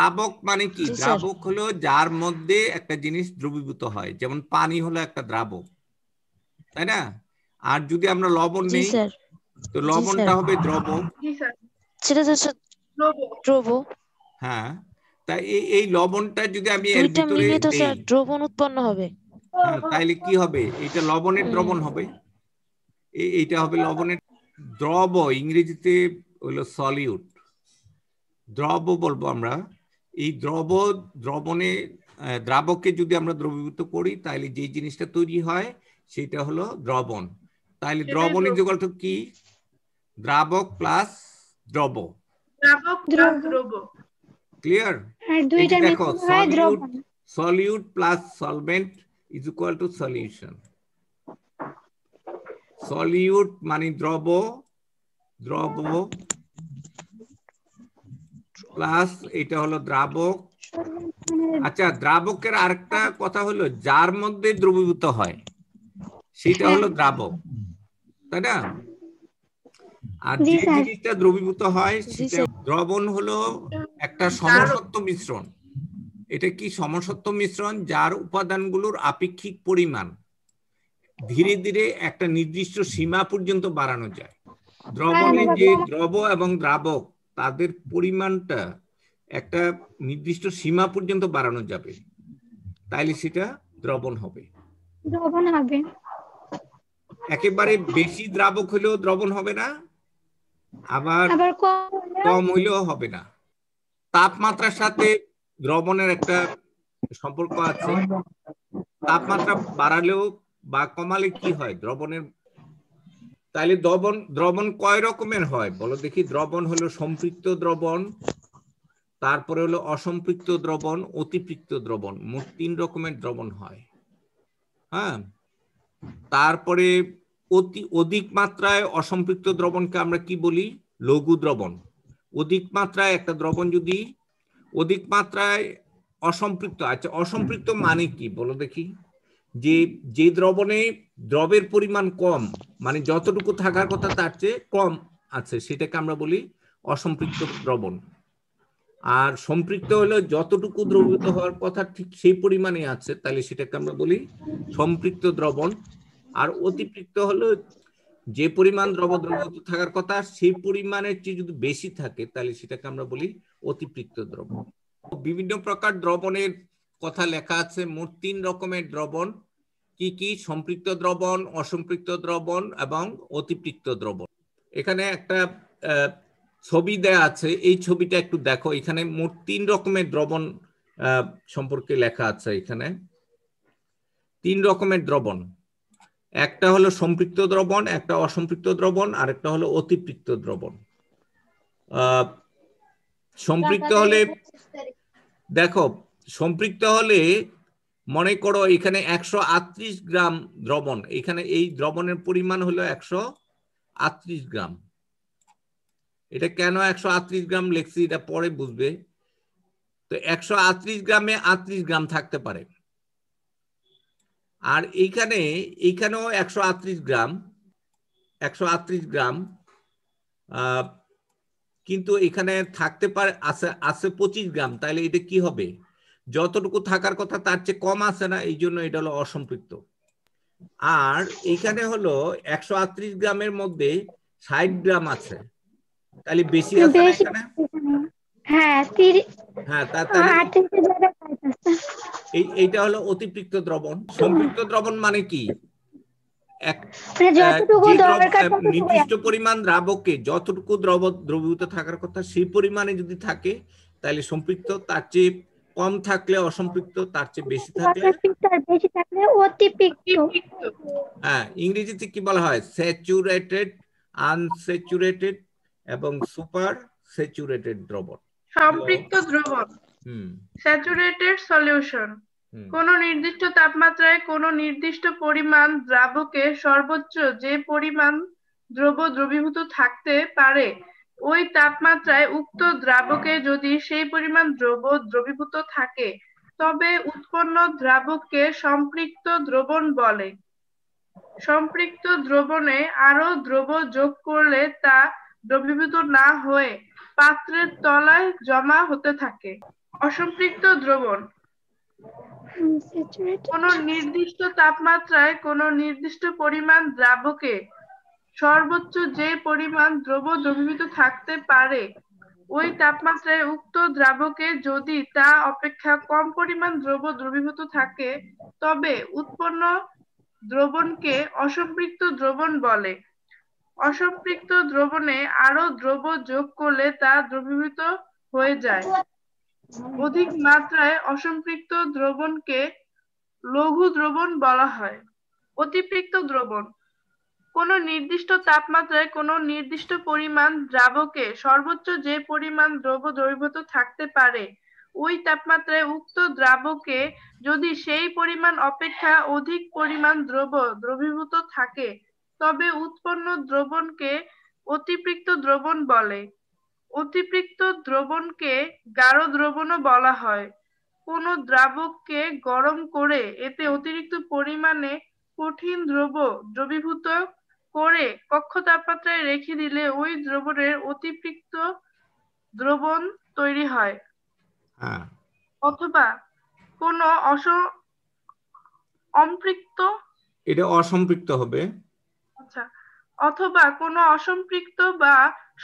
দ্রাবক মানে কি? জি স্যার। দ্রাবক হলো যার মধ্যে একটা জিনিস দ্রবীভূত হয়, যেমন পানি হলো একটা দ্রাবক, তাই না? আর যদি আমরা লবণ জি নেই, স্যার। তো জি স্যার। লবণটা হবে দ্রব। জি স্যার। সেটা তো স্যার দ্রব। দ্রব। হ্যাঁ, তাই এই লবণটা যদি আমি এর দুইটা ভিতরে মিলে তো দেই, স্যার দ্রবণ উৎপন্ন হবে। হ্যাঁ, তাইলে কি হবে? এটা লবণের দ্রবণ হবে, এইটা হবে লবণের দ্রব। ইংরেজিতে হলো সলিউট, দ্রব বলবো আমরা। এই দ্রবণে দ্রাবককে যদি আমরা দ্রবীভূত করি, তাহলে যে জিনিসটা তৈরি হয় সেটা হলো দ্রবণ। তাহলে দ্রবণ ইজ ইকুয়াল টু কি? দ্রাবক প্লাস দ্রব। দ্রাবক প্লাস দ্রব। ক্লিয়ার? আর এই যে দুইটা দেখো, মিলে হয় দ্রবণ। Solute plus solvent is equal two solution. Solute মানে দ্রব, দ্রব প্লাস এটা হলো দ্রাবক। আচ্ছা, দ্রাবকের আরেকটা কথা হলো যার মধ্যে দ্রবীভূত হয় সেটা হলো দ্রাবক, তাই না? আর জি যে স্যার। জিনিসটা দ্রবীভূত হয় জি সেটা স্যার। দ্রবণ হলো একটা সমসত্ব মিশ্রণ। এটা কি সমসত্ব মিশ্রণ? যার উপাদানগুলোর আপেক্ষিক পরিমাণ ধীরে ধীরে একটা নির্দিষ্ট সীমা পর্যন্ত বাড়ানো যায়। দ্রবণে যে দ্রব এবং দ্রাবক তাদের পরিমাণটা একটা নির্দিষ্ট সীমা পর্যন্ত বাড়ানো যাবে, তাইলে সেটা দ্রবণ হবে। দ্রবণ হবে। একেবারে বেশি দ্রাবক হলেও দ্রবণ হবে না, আবার আবার কম হইলেও হবে না। তাপমাত্রার সাথে দ্রবণের একটা সম্পর্ক আছে। তাপমাত্রা বাড়ালেও বা কমালে কি হয় দ্রবণের? তাইলে দ্রবণ কয় রকমের হয় বলো দেখি? দ্রবণ হলো সম্পৃক্ত দ্রবণ, তারপরে হলো অসম্পৃক্ত দ্রবণ, অতিপৃক্ত দ্রবণ। মোট 3 রকমের দ্রবণ হয়। হ্যাঁ, তারপরে অধিক মাত্রায় অসম্পৃক্ত দ্রবণকে আমরা কি বলি? লঘু দ্রবণ। অধিক মাত্রায় একটা দ্রবণ যদি অধিক মাত্রায় অসম্পৃক্ত, আচ্ছা অসম্পৃক্ত মানে কি বলো দেখি? যে দ্রবণে দ্রবের পরিমাণ কম, মানে যতটুকু থাকার কথা তার চেয়ে কম আছে, সেটাকে আমরা বলি অসম্পৃক্ত দ্রবণ। আর সম্পৃক্ত হলো যতটুকু দ্রবীভূত হওয়ার কথা ঠিক সেই পরিমাণে আছে, তাহলে সেটাকে আমরা বলি সম্পৃক্ত দ্রবণ। আর অতিপৃক্ত হলো যে পরিমাণ দ্রবীভূত থাকার কথা সেই পরিমাণের চেয়ে যদি বেশি থাকে, তাহলে সেটাকে আমরা বলি অতিপৃক্ত দ্রবণ। বিভিন্ন প্রকার দ্রবণের কথা লেখা আছে। মোট 3 রকমের দ্রবণ। কি কি? সম্পৃক্ত দ্রবণ, অসম্পৃক্ত দ্রবণ এবং অতিপৃক্ত দ্রবণ। এখানে একটা ছবি দেয়া আছে, এই ছবিটা একটু দেখো। এখানে মোট 3 রকমের দ্রবণ সম্পর্কে লেখা আছে। এখানে 3 রকমের দ্রবণ। একটা হলো সম্পৃক্ত দ্রবণ, একটা অসম্পৃক্ত দ্রবণ, আর একটা হলো অতিপৃক্ত দ্রবণ। সম্পৃক্ত হলে দেখো, সম্পৃক্ত হলে মনে করো এখানে 138 গ্রাম দ্রবণ, এখানে এই দ্রবণের পরিমাণ হলো 138 গ্রাম। এটা কেন 138 গ্রাম লিখছি এটা পরে বুঝবে। তো 138 গ্রামে 38 গ্রাম থাকতে পারে। আর এইখানেও 138 গ্রাম, 138 গ্রাম, কিন্তু এখানে থাকতে পারে আছে 25 গ্রাম। তাহলে এটা কি হবে? যতটুকু থাকার কথা তার চেয়ে কম আছে না, এই জন্য এটা হলো অসম্পৃক্ত। আর এখানে হলো 138 গ্রামের মধ্যে 60 গ্রাম আছে, তাহলে বেশি আছে না এখানে? হ্যাঁ, হ্যাঁ, তাহলে এইটা হলো অতিপৃক্ত দ্রবণ। সম্পৃক্ত দ্রবণ মানে কি? নির্দিষ্ট পরিমাণ দ্রাবকে যতটুকু দ্রবীভূত থাকার কথা সেই পরিমাণে যদি থাকে তাহলে সম্পৃক্ত, তার চেয়ে কম থাকলে অসম্পৃক্ত, তার চেয়ে বেশি থাকলে অতিপৃক্ত। হ্যাঁ, ইংরেজিতে কি বলা হয়? স্যাচুরেটেড, আনস্যাচুরেটেড এবং সুপার স্যাচুরেটেড দ্রবণ। সম্পৃক্ত দ্রবণ, স্যাচুরেটেড সলিউশন। কোন নির্দিষ্ট তাপমাত্রায় কোন নির্দিষ্ট পরিমাণ দ্রাবকে সর্বোচ্চ যে পরিমাণ দ্রব দ্রবীভূত থাকতে পারে, ওই তাপমাত্রায় উক্ত দ্রাবকে যদি সেই পরিমাণ দ্রব দ্রবীভূত থাকে, তবে উৎপন্ন দ্রাবককে সম্পৃক্ত দ্রবণ বলে। সম্পৃক্ত দ্রবণে আরো দ্রব যোগ করলে তা দ্রবীভূত না হয়ে পাত্রের তলায় জমা হতে থাকে। অসম্পৃক্ত দ্রবণ স্যাচুরেটেড কোন নির্দিষ্ট তাপমাত্রায় কোন নির্দিষ্ট পরিমাণ দ্রাবকে সর্বোচ্চ যে পরিমাণ দ্রব দ্রবীভূত থাকতে পারে ওই তাপমাত্রায় উক্ত দ্রাবকে যদি তা অপেক্ষা কম পরিমাণ দ্রব দ্রবীভূত থাকে তবে উৎপন্ন দ্রবণকে অসম্পৃক্ত দ্রবণ বলে। অসম্পৃক্ত দ্রবণে আরো দ্রব যোগ করলে তা দ্রবীভূত হয়ে যায়। অধিক মাত্রায় অসম্পৃক্ত দ্রবণকে লঘু দ্রবণ বলা হয়। অতিপৃক্ত দ্রবণ কোন নির্দিষ্ট তাপমাত্রায় কোন নির্দিষ্ট পরিমাণ দ্রাবকে সর্বোচ্চ যে পরিমাণ দ্রব দ্রবীভূত থাকতে পারে ওই তাপমাত্রায় উক্ত দ্রাবকে যদি সেই পরিমাণ অপেক্ষা অধিক পরিমাণ দ্রব দ্রবীভূত থাকে তবে উৎপন্ন দ্রবণকে অতিপৃক্ত দ্রবণ বলে। অতিপৃক্ত দ্রবণকে গাঢ় দ্রবণও বলা হয়। কোন দ্রাবককে গরম করে এতে অতিরিক্ত পরিমাণে কঠিন দ্রব দ্রবীভূত করে কক্ষ তাপমাত্রায় রেখে দিলে ওই দ্রবণের অতিপৃক্ত দ্রবণ তৈরি হয়। অথবা কোন অম্পৃক্ত এটা অসম্পৃক্ত হবে। আচ্ছা, অথবা কোন অসম্পৃক্ত বা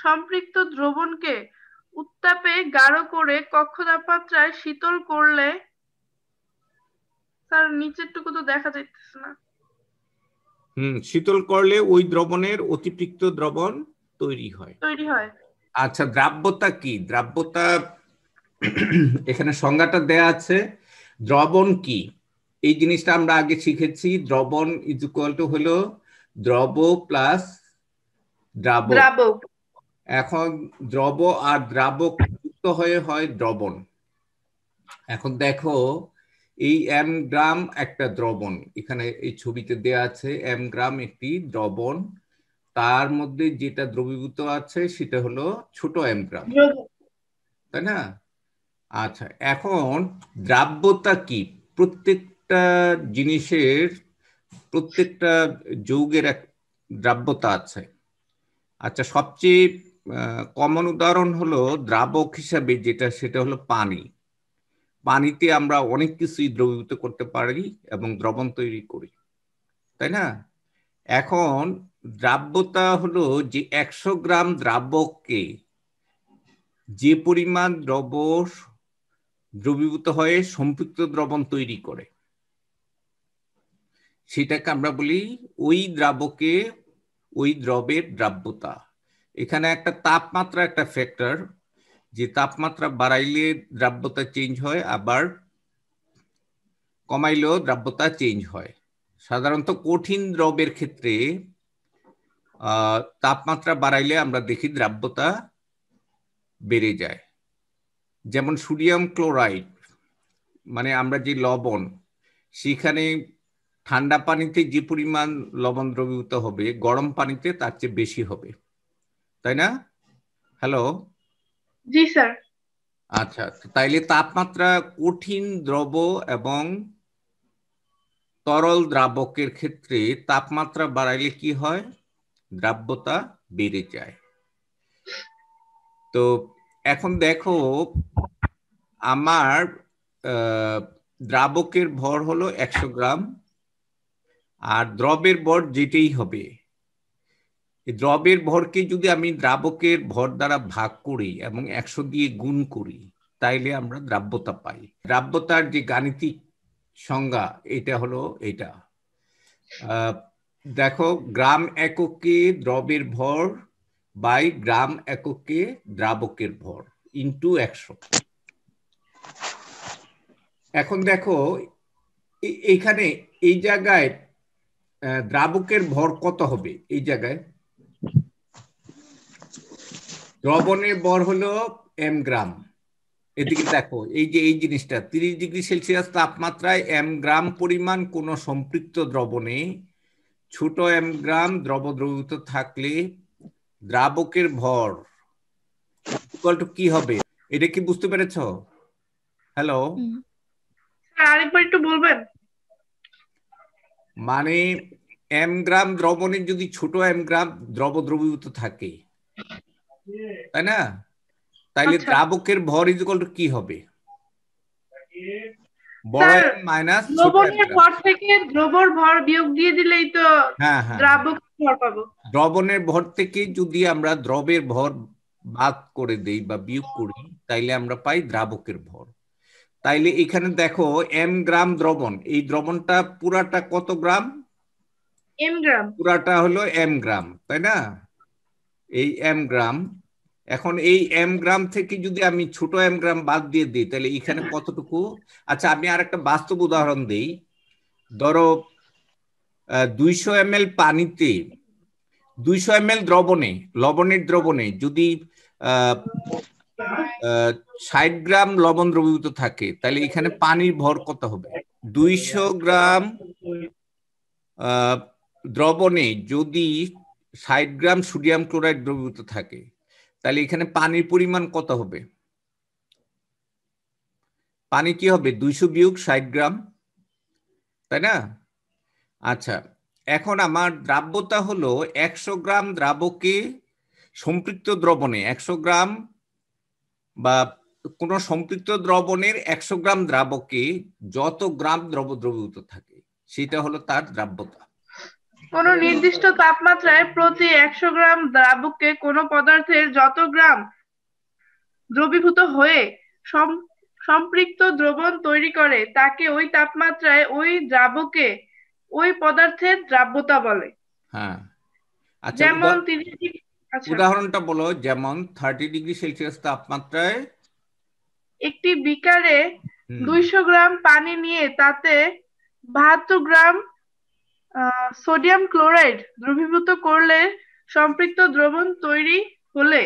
সম্পৃক্ত দ্রবণকে উত্তাপে গাঢ় করে কক্ষ তাপমাত্রায় শীতল করলে স্যার নিচেরটুকু তো দেখা যাইতেছে না। শীতল করলে ওই দ্রবণের অতিপৃক্ত দ্রবণ তৈরি হয়। আচ্ছা, দ্রাব্যতা কি? দ্রাব্যতা এখানে সংজ্ঞাটা দেয়া আছে। দ্রবণ কি এই জিনিসটা আমরা আগে শিখেছি। দ্রবণ ইজ ইকুয়াল টু হলো দ্রব প্লাস দ্রাবক। এখন দ্রব আর দ্রাবক যুক্ত হয়ে হয় দ্রবণ। এখন দেখো এই এম গ্রাম একটা দ্রবণ, এখানে এই ছবিতে দেয়া আছে এম গ্রাম একটি দ্রবণ, তার মধ্যে যেটা দ্রবীভূত আছে সেটা হলো ছোট এম গ্রাম, তাই না? আচ্ছা, এখন দ্রাব্যতা কি? প্রত্যেকটা জিনিসের প্রত্যেকটা যৌগের এক দ্রাব্যতা আছে। আচ্ছা, সবচেয়ে কমন উদাহরণ হলো দ্রাবক হিসাবে যেটা, সেটা হলো পানি। পানিতে আমরা অনেক কিছুই দ্রবীভূত করতে পারি এবং দ্রবণ তৈরি করি, তাই না? এখন দ্রাব্যতা হলো যে 100 গ্রাম দ্রাবককে যে পরিমাণ দ্রবীভূত হয়ে সম্পৃক্ত দ্রবণ তৈরি করে সেটাকে আমরা বলি ওই দ্রাবকে ওই দ্রবের দ্রাব্যতা। এখানে একটা তাপমাত্রা একটা ফ্যাক্টর, যে তাপমাত্রা বাড়াইলে দ্রাব্যতা চেঞ্জ হয়, আবার কমাইলেও দ্রাব্যতা চেঞ্জ হয়। সাধারণত কঠিন দ্রবের ক্ষেত্রে তাপমাত্রা বাড়াইলে আমরা দেখি দ্রাব্যতা বেড়ে যায়। যেমন সোডিয়াম ক্লোরাইড, মানে আমরা যে লবণ, সেখানে ঠান্ডা পানিতে যে পরিমাণ লবণ দ্রবীভূত হবে গরম পানিতে তার চেয়ে বেশি হবে, তাই না? হ্যালো, জি স্যার। আচ্ছা, তাইলে তাপমাত্রা কঠিন দ্রব এবং তরল দ্রাবকের ক্ষেত্রে তাপমাত্রা বাড়াইলে কি হয়? দ্রাব্যতা বেড়ে যায়। তো এখন দেখো, আমার দ্রাবকের ভর হলো 100 গ্রাম, আর দ্রবের ভর যেটাই হবে, দ্রবের ভরকে যদি আমি দ্রাবকের ভর দ্বারা ভাগ করি এবং 100 দিয়ে গুণ করি তাইলে আমরা দ্রাব্যতা পাই। দ্রাব্যতার যে গাণিতিক সংজ্ঞা এটা হলো এটা, দেখো, গ্রাম এককে দ্রবের ভর বাই গ্রাম এককে দ্রাবকের ভর ইন্টু 100। এখন দেখো এইখানে এই জায়গায় দ্রাবকের ভর কত হবে? এই জায়গায় দ্রবণের ভর হলো এম গ্রাম। এদিকে দেখো, এই যে এই জিনিসটা 30 ডিগ্রি সেলসিয়াস তাপমাত্রায় এম গ্রাম পরিমাণ কোন সম্পৃক্ত দ্রবণে ছোট এম গ্রাম দ্রব দ্রবীভূত থাকলে দ্রাবকের ভর কি হবে? এটা কি বুঝতে পেরেছ? হ্যালো, আরেকবার একটু বলবেন? মানে এম গ্রাম দ্রবণে যদি ছোট এম গ্রাম দ্রব দ্রবীভূত থাকে, তাই না? তাইলে দ্রাবকের ভর ইজ ইকুয়াল টু কি হবে? বড় স্যার, এম মাইনাস ছোট এম দ্রবণের প্লাস। ভর থেকে দ্রবর ভর বিয়োগ দিয়ে দিলেই তো হ্যাঁ হ্যাঁ, দ্রাবকের ভর পাবো। দ্রবণের ভর থেকে যদি আমরা দ্রবের ভর বাদ করে দেই বা বিয়োগ করি তাইলে আমরা পাই দ্রাবকের ভর। তাইলে এখানে দেখো এম গ্রাম দ্রবণ, এই দ্রবণটা পুরাটা কত গ্রাম? এম গ্রাম। পুরাটা হলো এম গ্রাম, তাই না? এই এম গ্রাম। এখন এই এম গ্রাম থেকে যদি আমি ছোট এম গ্রাম বাদ দিয়ে দিই তাহলে এখানে কতটুকু? আচ্ছা, আমি আর একটা বাস্তব উদাহরণ দিই। ধরো 200 ml পানিতে, 200 ml দ্রবণে, লবণের দ্রবণে যদি 60 গ্রাম লবণ দ্রবীভূত থাকে তাহলে এখানে পানির ভর কত হবে? 200 গ্রাম দ্রবণে যদি 60 গ্রাম সোডিয়াম ক্লোরাইড দ্রবীভূত থাকে তাহলে এখানে পানির পরিমাণ কত হবে? পানি কি হবে? 200 বিয়োগ 60 গ্রাম, তাই না? আচ্ছা, এখন আমার দ্রাব্যতা হলো 100 গ্রাম দ্রাবকে সম্পৃক্ত দ্রবণে 100 গ্রাম বা কোন সম্পৃক্ত দ্রবণের 100 গ্রাম দ্রাবকে যত গ্রাম দ্রবীভূত থাকে সেটা হলো তার দ্রাব্যতা। কোন নির্দিষ্ট তাপমাত্রায় প্রতি 100 গ্রাম দ্রাবকে কোন পদার্থের যত গ্রাম দ্রবীভূত হয়ে সম্পৃক্ত দ্রবণ তৈরি করে তাকে ওই তাপমাত্রায় ওই দ্রাবকে ওই পদার্থের দ্রাব্যতা বলে। হ্যাঁ, আচ্ছা, যেমন 30 উদাহরণটা বলো। যেমন 30 ডিগ্রি সেলসিয়াস তাপমাত্রায় একটি বিকারে 200 গ্রাম পানি নিয়ে তাতে 72 গ্রাম সোডিয়াম ক্লোরাইড দ্রবীভূত করলে সম্পৃক্ত দ্রবণ তৈরি হলে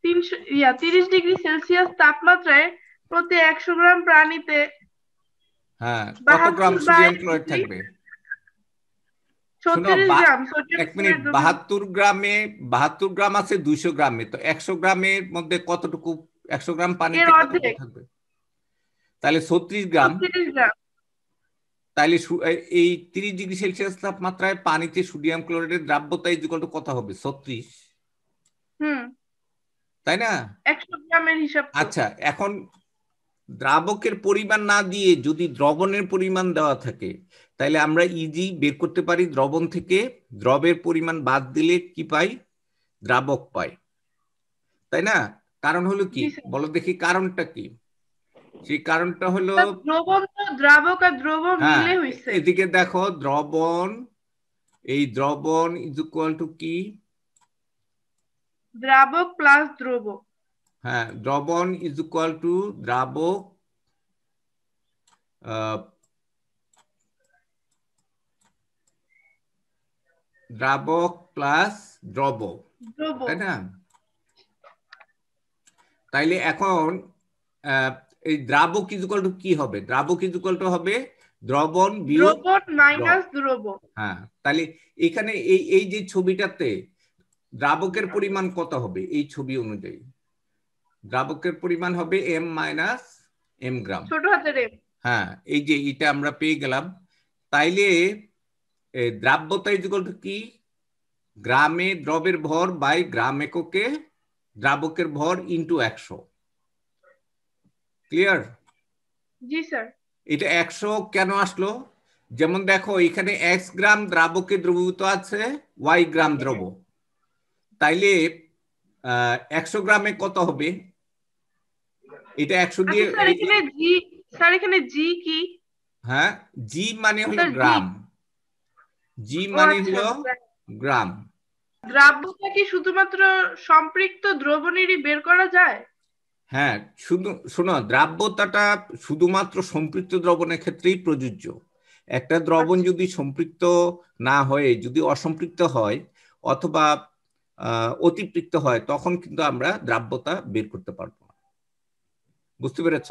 30 ডিগ্রি সেলসিয়াস তাপমাত্রায় প্রতি 100 গ্রাম পানিতে কত গ্রাম সোডিয়াম ক্লোরাইড থাকবে? 36 গ্রাম সোডিয়াম এক মিনিট, 72 গ্রাম আছে 200 গ্রামে, তো 100 গ্রামের মধ্যে কতটুকু? 100 গ্রাম পানিতে কতটুকু থাকবে? তাহলে 36 গ্রাম। তাহলে এই 30 ডিগ্রি সেলসিয়াস তাপমাত্রায় পানিতে সোডিয়াম ক্লোরাইডের দ্রাব্যতা ইকুয়াল টু কত হবে? 36, তাই না? 100 গ্রামের হিসাব। আচ্ছা, এখন দ্রাবকের পরিমাণ না দিয়ে যদি দ্রবণের পরিমাণ দেওয়া থাকে তাহলে আমরা ইজি বের করতে পারি। দ্রবণ থেকে দ্রবের পরিমাণ বাদ দিলে কি পাই? দ্রাবক পাই, তাই না? কারণ হলো কি বলো দেখি, কারণটা কি? সেই কারণটা হলো দ্রবণ তো দ্রাবক আর দ্রবণ মিলে হইছে। এদিকে দেখো, দ্রবণ, এই দ্রবণ ইজ ইকুয়াল টু কি? দ্রাবক প্লাস দ্রব। হ্যাঁ, দ্রবণ ইজ ইকুয়াল টু দ্রাবক দ্রাবক প্লাস দ্রব, তাই না? তাইলে এখন এই দ্রাবক ইজ ইকুয়াল টু কি হবে? দ্রাবক ইজ ইকুয়াল টু হবে দ্রবণ বিয়োগ মাইনাস দ্রব। হ্যাঁ, তাহলে এখানে এই যে ছবিটাতে দ্রাবকের পরিমাণ কত হবে? এই ছবি অনুযায়ী দ্রাবকের পরিমাণ হবে এম মাইনাস এম গ্রাম, ছোট হাতের এম। হ্যাঁ, এই যে এটা আমরা পেয়ে গেলাম। তাইলে দ্রাব্যতা ইজ ইকুয়াল টু কি? গ্রামে দ্রবের ভর বাই গ্রাম এককে দ্রাবকের ভর ইন্টু 100। ক্লিয়ার? জি স্যার। এটা 100 কেন আসলো? যেমন দেখো, এখানে x গ্রাম দ্রাবকে দ্রবীভূত আছে y গ্রাম দ্রব, তাইলে 100 গ্রামে কত হবে? এটা 100 দিয়ে। স্যার এখানে জি, স্যার এখানে জি কি? হ্যাঁ, জি মানে হলো গ্রাম, জি মানে হলো গ্রাম। দ্রাব্যতা কি শুধুমাত্র সম্পৃক্ত দ্রবণেরই বের করা যায়? হ্যাঁ, শুধু শোনো, দ্রাব্যতাটা শুধুমাত্র সম্পৃক্ত দ্রবণের ক্ষেত্রেই প্রযোজ্য। একটা দ্রবণ যদি সম্পৃক্ত না হয়ে যদি অসম্পৃক্ত হয় অথবা অতিপৃক্ত হয় তখন কিন্তু আমরা দ্রাব্যতা বের করতে পারবো না। বুঝতে পেরেছ?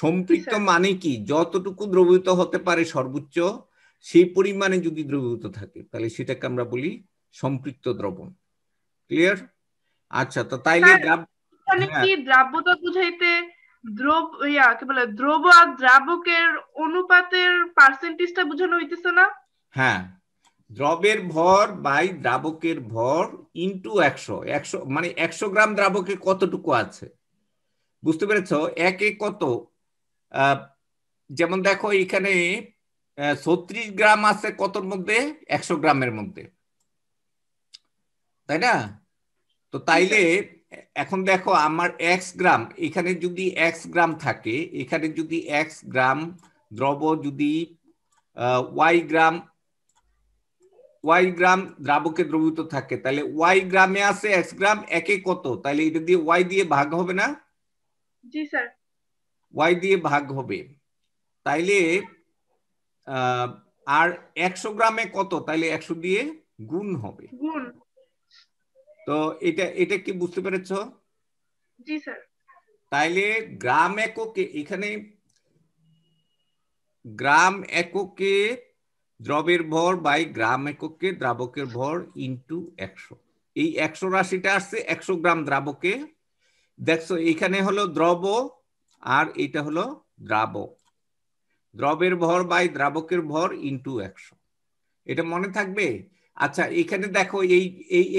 সম্পৃক্ত মানে কি? যতটুকু দ্রবীভূত হতে পারে সর্বোচ্চ সেই পরিমাণে যদি দ্রবীভূত থাকে তাহলে সেটাকে আমরা বলি সম্পৃক্ত দ্রবণ। ক্লিয়ার? আচ্ছা, তো তাইলে কি দ্রাব্যতা বুঝাইতে কি বলে দ্রব আর দ্রাবকের অনুপাতের পার্সেন্টেজটা বোঝানো হইতেছে না? হ্যাঁ, দ্রবের ভর বাই দ্রাবকের ভর ইন্টু 100। 100 মানে 100 গ্রাম দ্রাবকে কতটুকু আছে, বুঝতে পেরেছ? একে কত? যেমন দেখো এখানে 36 গ্রাম আছে কতর মধ্যে, 100 গ্রামের মধ্যে, তাই না? তো তাইলে এখন দেখো আমার x গ্রাম, এখানে যদি x গ্রাম থাকে, এখানে যদি x গ্রাম দ্রব, যদি y গ্রাম দ্রাবকে দ্রবীভূত থাকে, তাহলে y গ্রামে আছে x গ্রাম, একে কত, তাহলে এটা দিয়ে y দিয়ে ভাগ হবে না? জি স্যার। y দিয়ে ভাগ হবে, তাইলে আর 100 গ্রামে কত, তাইলে 100 দিয়ে গুণ হবে। গুণ। তো এটা কি বুঝতে পেরেছো? জি স্যার। তাইলে গ্রাম এককে, এখানে গ্রাম এককে দ্রবের ভর বাই গ্রাম এককে দ্রাবকের ভর ইনটু 100, এই 100 রাশিটা আসছে 100 গ্রাম দ্রাবকে। দেখছো এখানে হলো দ্রব আর এটা হলো দ্রাবক, দ্রবের ভর বাই দ্রাবকের ভর ইনটু 100, এটা মনে থাকবে। আচ্ছা এখানে দেখো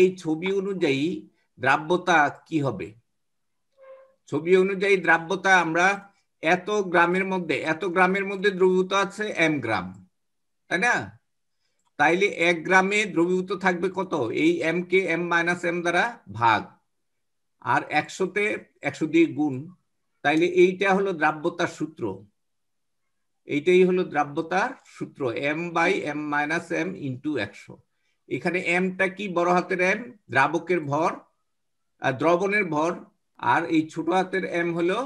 এই ছবি অনুযায়ী দ্রাব্যতা কি হবে? ছবি অনুযায়ী দ্রাব্যতা আমরা এত গ্রামের মধ্যে দ্রবীভূত আছে m গ্রাম, তাই না? তাইলে 1 গ্রামে দ্রবীভূত থাকবে কত, এই m কে m মাইনাস m দ্বারা ভাগ, আর 100তে 100 দিয়ে গুণ, তাইলে এইটা হলো দ্রাব্যতার সূত্র, এইটাই হলো দ্রাব্যতার সূত্র, m by m minus m into 100। এখানে mটা কি, বড় হাতের m দ্রাবকের ভর আর দ্রবণের ভর, আর এই ছোট হাতের m হলো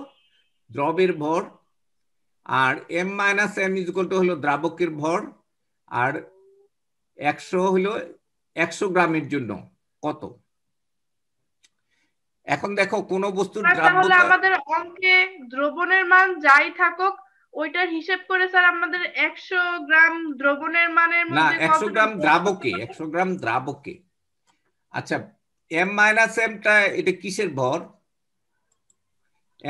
দ্রবের ভর, আর m minus m is equal to হলো দ্রাবকের ভর, আর 100 হলো 100 গ্রামের জন্য কত। এখন দেখো কোন বস্তুর তাহলে আমাদের অঙ্কে দ্রবণের মান যাই থাকুক ওইটার হিসেব করে স্যার আমাদের 100 গ্রাম দ্রবণের মানের মধ্যে না, 100 গ্রাম দ্রাবকে, 100 গ্রাম দ্রাবকে। আচ্ছা m মাইনাস m টা এটা কিসের ভর?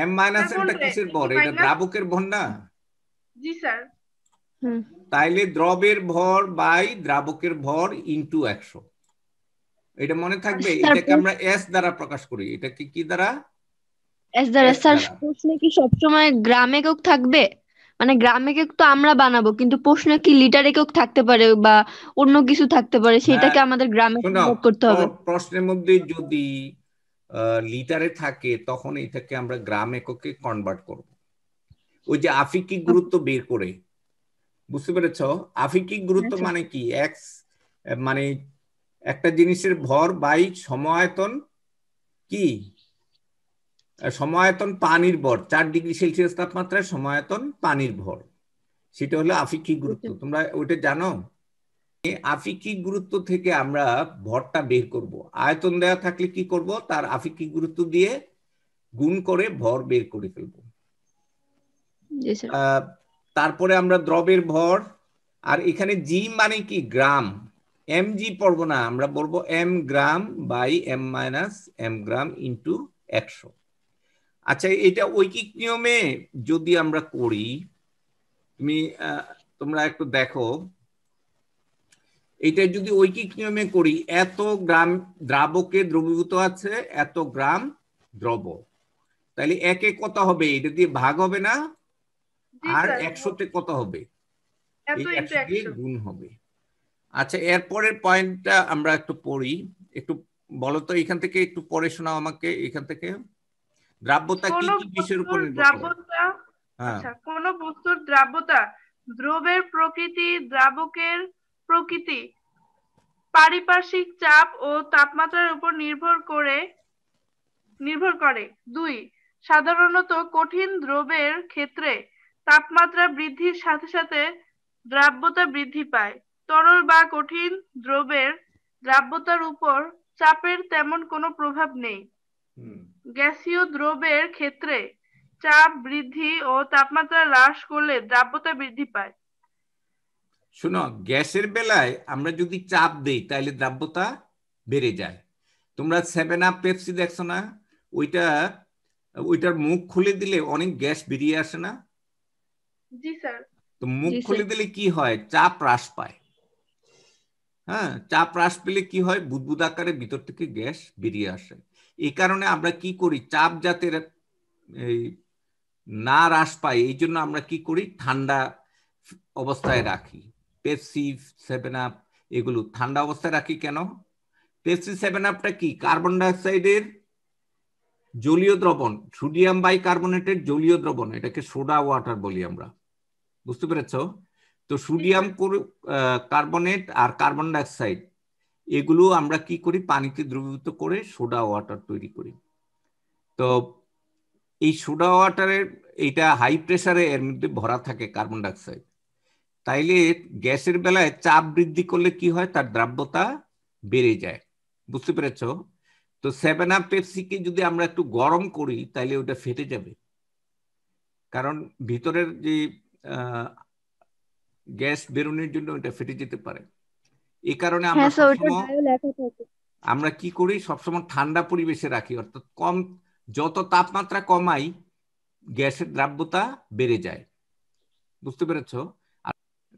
m মাইনাস m টা কিসের ভর? এটা দ্রাবকের ভর না? জি স্যার। তাইলে দ্রবের ভর বাই দ্রাবকের ভর ইনটু 100, এটা মনে থাকবে। এটাকে আমরা s দ্বারা প্রকাশ করি, এটাকে কি দ্বারা? s দ্বারা। স্যার প্রশ্নে কি সবসময় গ্রাম একক থাকবে? মানে গ্রাম একক তো আমরা বানাবো, কিন্তু প্রশ্নে কি লিটার একক থাকতে পারে বা অন্য কিছু থাকতে পারে, সেটাকে আমাদের গ্রামে কনভার্ট করতে হবে। প্রশ্নের মধ্যে যদি লিটারে থাকে তখন এটাকে আমরা গ্রাম এককে কনভার্ট করব, ওই যে আপেক্ষিক গুরুত্ব বের করে। বুঝতে পেরেছ? আপেক্ষিক গুরুত্ব মানে কি, এক্স মানে একটা জিনিসের ভর বাই সমায়তন, কি সমায়তন পানির ভর, 4 ডিগ্রি সেলসিয়াস তাপমাত্রায় সমায়তন পানির ভর, সেটা হলো আপেক্ষিক গুরুত্ব। তোমরা ওইটা জানো? আপেক্ষিক গুরুত্ব থেকে আমরা ভরটা বের করব। আয়তন দেওয়া থাকলে কি করব, তার আপেক্ষিক গুরুত্ব দিয়ে গুণ করে ভর বের করে ফেলব। তারপরে আমরা দ্রবের ভর, আর এখানে জি মানে কি গ্রাম, এম জি পড়বো না, আমরা বলবো m gram by m minus m gram into 100। আচ্ছা এটা ঐকিক নিয়মে যদি আমরা করি, তোমরা একটু দেখো, এটা যদি ঐকিক নিয়মে করি, এত গ্রাম দ্রাবকে দ্রবীভূত আছে এত গ্রাম দ্রব, তাহলে একে কত হবে, এটা দিয়ে ভাগ হবে না, আর 100তে কত হবে, এই 100 দিয়ে গুণ হবে। আচ্ছা এরপরের পয়েন্টটা আমরা একটু পড়ি, একটু বলো তো এখান থেকে, একটু পড়ে শোনাও আমাকে এখান থেকে। দ্রাব্যতা কি কি বিষয়ের উপর নির্ভর করে? আচ্ছা, কোন বস্তুর দ্রাব্যতা দ্রবের প্রকৃতি, দ্রাবকের প্রকৃতি, পারিপার্শ্বিক চাপ ও তাপমাত্রার উপর নির্ভর করে। 2, সাধারণত কঠিন দ্রবের ক্ষেত্রে তাপমাত্রা বৃদ্ধির সাথে সাথে দ্রাব্যতা বৃদ্ধি পায়। তরল বা কঠিন দ্রবের দ্রাব্যতার উপর চাপের তেমন কোনো প্রভাব নেই। গ্যাসীয় দ্রবের ক্ষেত্রে চাপ বৃদ্ধি ও তাপমাত্রা হ্রাস করলে দ্রাব্যতা বৃদ্ধি পায়। শোনো, গ্যাসের বেলায় আমরা যদি চাপ দেই তাহলে দ্রাব্যতা বেড়ে যায়। তোমরা 7 আপ পেপসি দেখছো না, ওইটার মুখ খুলে দিলে অনেক গ্যাস বেরিয়ে আসে না? জি স্যার। তো মুখ খুলে দিলে কি হয়, চাপ হ্রাস পায়। হ্যাঁ, চাপ হ্রাস পেলে কি হয়, বুদবুদ আকারে ভিতর থেকে গ্যাস বেরিয়ে আসে। এই কারণে আমরা কি করি, চাপ যাতে না হ্রাস পায়, এই জন্য আমরা কি করি, ঠান্ডা অবস্থায় রাখি। পেপসি, 7 আপ এগুলো ঠান্ডা অবস্থায় রাখি কেন? পেপসি, 7 আপটা কি, কার্বন ডাইঅক্সাইডের জলীয় দ্রবণ, সোডিয়াম বাইকার্বনেটের জলীয় দ্রবণ, এটাকে সোডা ওয়াটার বলি আমরা, বুঝতে পেরেছ? তো সোডিয়াম কার্বনেট আর কার্বন ডাইঅক্সাইড এগুলো আমরা কি করি, পানিতে দ্রবীভূত করে সোডা ওয়াটার তৈরি করি। তো এই সোডা ওয়াটারের এইটা হাই প্রেসারে এর মধ্যে ভরা থাকে কার্বন ডাইঅক্সাইড। তাইলে গ্যাসের বেলায় চাপ বৃদ্ধি করলে কি হয়, তার দ্রাব্যতা বেড়ে যায়, বুঝতে পেরেছ? তো 7 আপ পেপসিকে যদি আমরা একটু গরম করি তাইলে ওটা ফেটে যাবে, কারণ ভিতরের যে গ্যাস বেরোনোর জন্য ওটা ফেটে যেতে পারে। এই কারণে আমরা কি করি, সবসময় ঠান্ডা পরিবেশে রাখি, অর্থাৎ যত তাপমাত্রা কমাই গ্যাসের দ্রাব্যতা বেড়ে যায়, বুঝতে পেরেছ? আর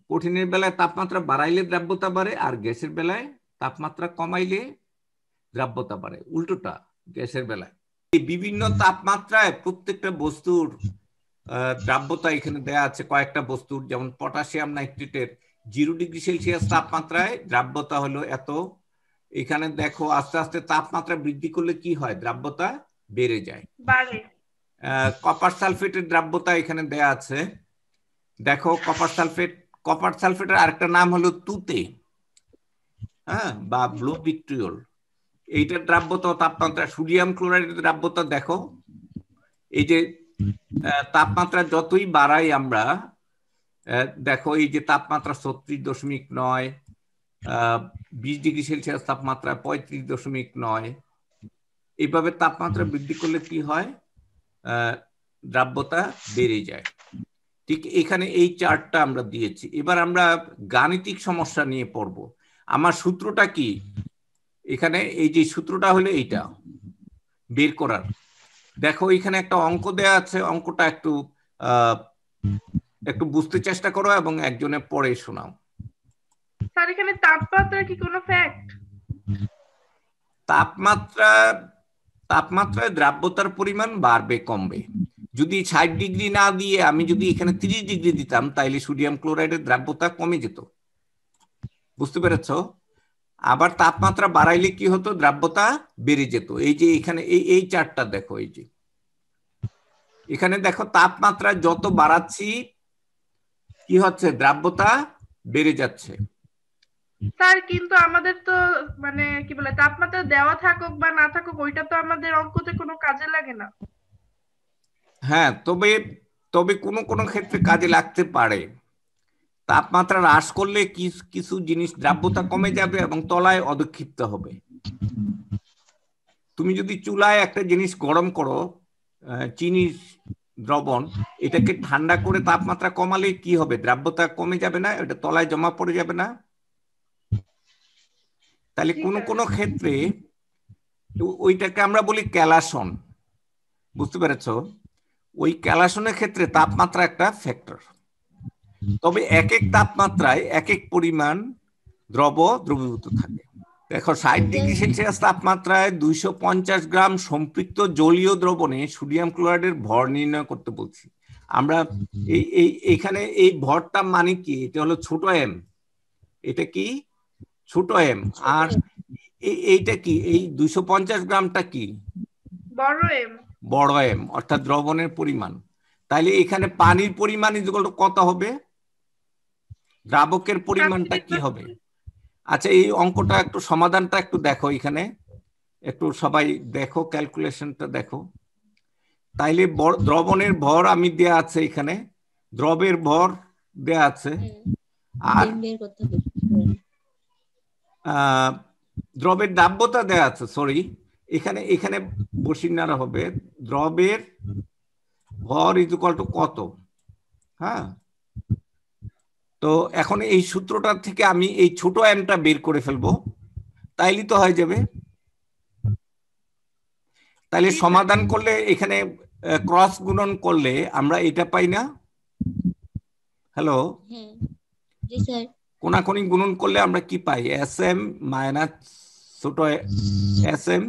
কঠিনের বেলায় তাপমাত্রা বাড়াইলে দ্রাব্যতা বাড়ে, আর গ্যাসের বেলায় তাপমাত্রা কমাইলে দ্রাব্যতা বাড়ে, উল্টোটা গ্যাসের বেলায়। বিভিন্ন তাপমাত্রায় প্রত্যেকটা বস্তুর দ্রাব্যতা এখানে দেয়া আছে, কয়েকটা বস্তুর, যেমন পটাশিয়াম নাইট্রেটের 0 ডিগ্রি সেলসিয়াস তাপমাত্রায় দ্রাব্যতা হলো এত। এখানে দেখো আস্তে আস্তে তাপমাত্রা বৃদ্ধি করলে কি হয়, দ্রাব্যতা বেড়ে যায়। কপার সালফেটের দ্রাব্যতা এখানে দেয়া আছে, দেখো কপার সালফেটের আরেকটা নাম হলো তুতে, হ্যাঁ, বা ব্লু ভিট্রিয়ল। এইটার দ্রাব্যতা তাপমাত্রা, সোডিয়াম ক্লোরাইডের দ্রাব্যতা দেখো, এই যে তাপমাত্রা যতই বাড়াই আমরা, দেখো এই যে তাপমাত্রা 36.9, 20 ডিগ্রি সেলসিয়াস তাপমাত্রা 35.9, এইভাবে তাপমাত্রা বৃদ্ধি করলে কি হয়, দ্রাব্যতা বেড়ে যায়। ঠিক এখানে এই চার্টটা আমরা দিয়েছি। এবার আমরা গাণিতিক সমস্যা নিয়ে পড়ব। আমার সূত্রটা কি, এখানে এই যে সূত্রটা হলো এইটা বের করার। দেখো এখানে একটা অঙ্ক দেয়া আছে, অঙ্কটা একটু বুঝতে চেষ্টা করো এবং একজনে পড়ে শোনাও। স্যার এখানে তাপমাত্রা কি কোনো ফ্যাক্ট? তাপমাত্রায় দ্রাব্যতার পরিমাণ বাড়বে কমবে। যদি 60 ডিগ্রি না দিয়ে আমি যদি এখানে 30 ডিগ্রি দিতাম তাইলে সোডিয়াম ক্লোরাইডের দ্রাব্যতা কমে যেত, বুঝতে পেরেছ? আবার তাপমাত্রা বাড়াইলে কি হতো, দ্রাব্যতা বেড়ে যেত। এই যে এখানে এই চার্টটা দেখো, এই যে এখানে দেখো তাপমাত্রা যত বাড়াচ্ছি কি হচ্ছে, দ্রাব্যতা বেড়ে যাচ্ছে। স্যার কিন্তু আমাদের তো মানে কি বলে, তাপমাত্রা দেওয়া থাকুক বা না থাকুক ওইটা তো আমাদের অঙ্কতে কোনো কাজে লাগে না। হ্যাঁ, তবে কোনো ক্ষেত্রে কাজে লাগতে পারে। তাপমাত্রা হ্রাস করলে কিছু জিনিস দ্রাব্যতা কমে যাবে এবং তলায় অধঃক্ষিপ্ত হবে। তুমি যদি চুলায় একটা জিনিস গরম করো, চিনির দ্রবণ, এটাকে ঠান্ডা করে তাপমাত্রা কমালে কি হবে, দ্রাব্যতা কমে যাবে না, এটা তলায় জমা পড়ে যাবে না? তাহলে কোনো ক্ষেত্রে ওইটাকে আমরা বলি ক্যালাসন, বুঝতে পেরেছ? ওই ক্যালাসনের ক্ষেত্রে তাপমাত্রা একটা ফ্যাক্টর। তবে এক এক তাপমাত্রায় এক এক পরিমাণ দ্রবীভূত থাকে। দেখো 60 ডিগ্রি সেলসিয়াস তাপমাত্রায় 250 গ্রাম সম্পৃক্ত জলীয় দ্রবণে সোডিয়াম ক্লোরাইডের ভর নির্ণয় করতে বলছি আমরা। এইখানে এই ভরটা মানে কি, এটা হলো ছোট এম, এটা কি ছোট এম, আর এইটা কি, এই 250 গ্রামটা কি বড় এম, অর্থাৎ দ্রবণের পরিমাণ। তাইলে এখানে পানির পরিমাণ কত হবে, দ্রাবকের পরিমাণটা কি হবে? আচ্ছা, এই অঙ্কটা একটু সমাধানটা একটু দেখো, এখানে একটু সবাই দেখো, ক্যালকুলেশনটা দেখো। তাইলে দ্রবণের ভর আমি দেয়া আছে, এখানে দ্রবের ভর দেয়া আছে, আর দ্রবের দ্রাব্যতা দেয়া আছে, সরি এখানে বসিনারা হবে, দ্রবের ভর ইকুয়াল টু কত। হ্যাঁ, তো এখন এই সূত্রটা থেকে আমি এই ছোট এমটা বের করে ফেলবো, তাইলে তো হয়ে যাবে। তাহলে সমাধান করলে এখানে ক্রস গুণন করলে আমরা এটা পাই না? হ্যালো, কোনাকুনি গুণন করলে আমরা কি পাই, এস এম মাইনাস ছোট S M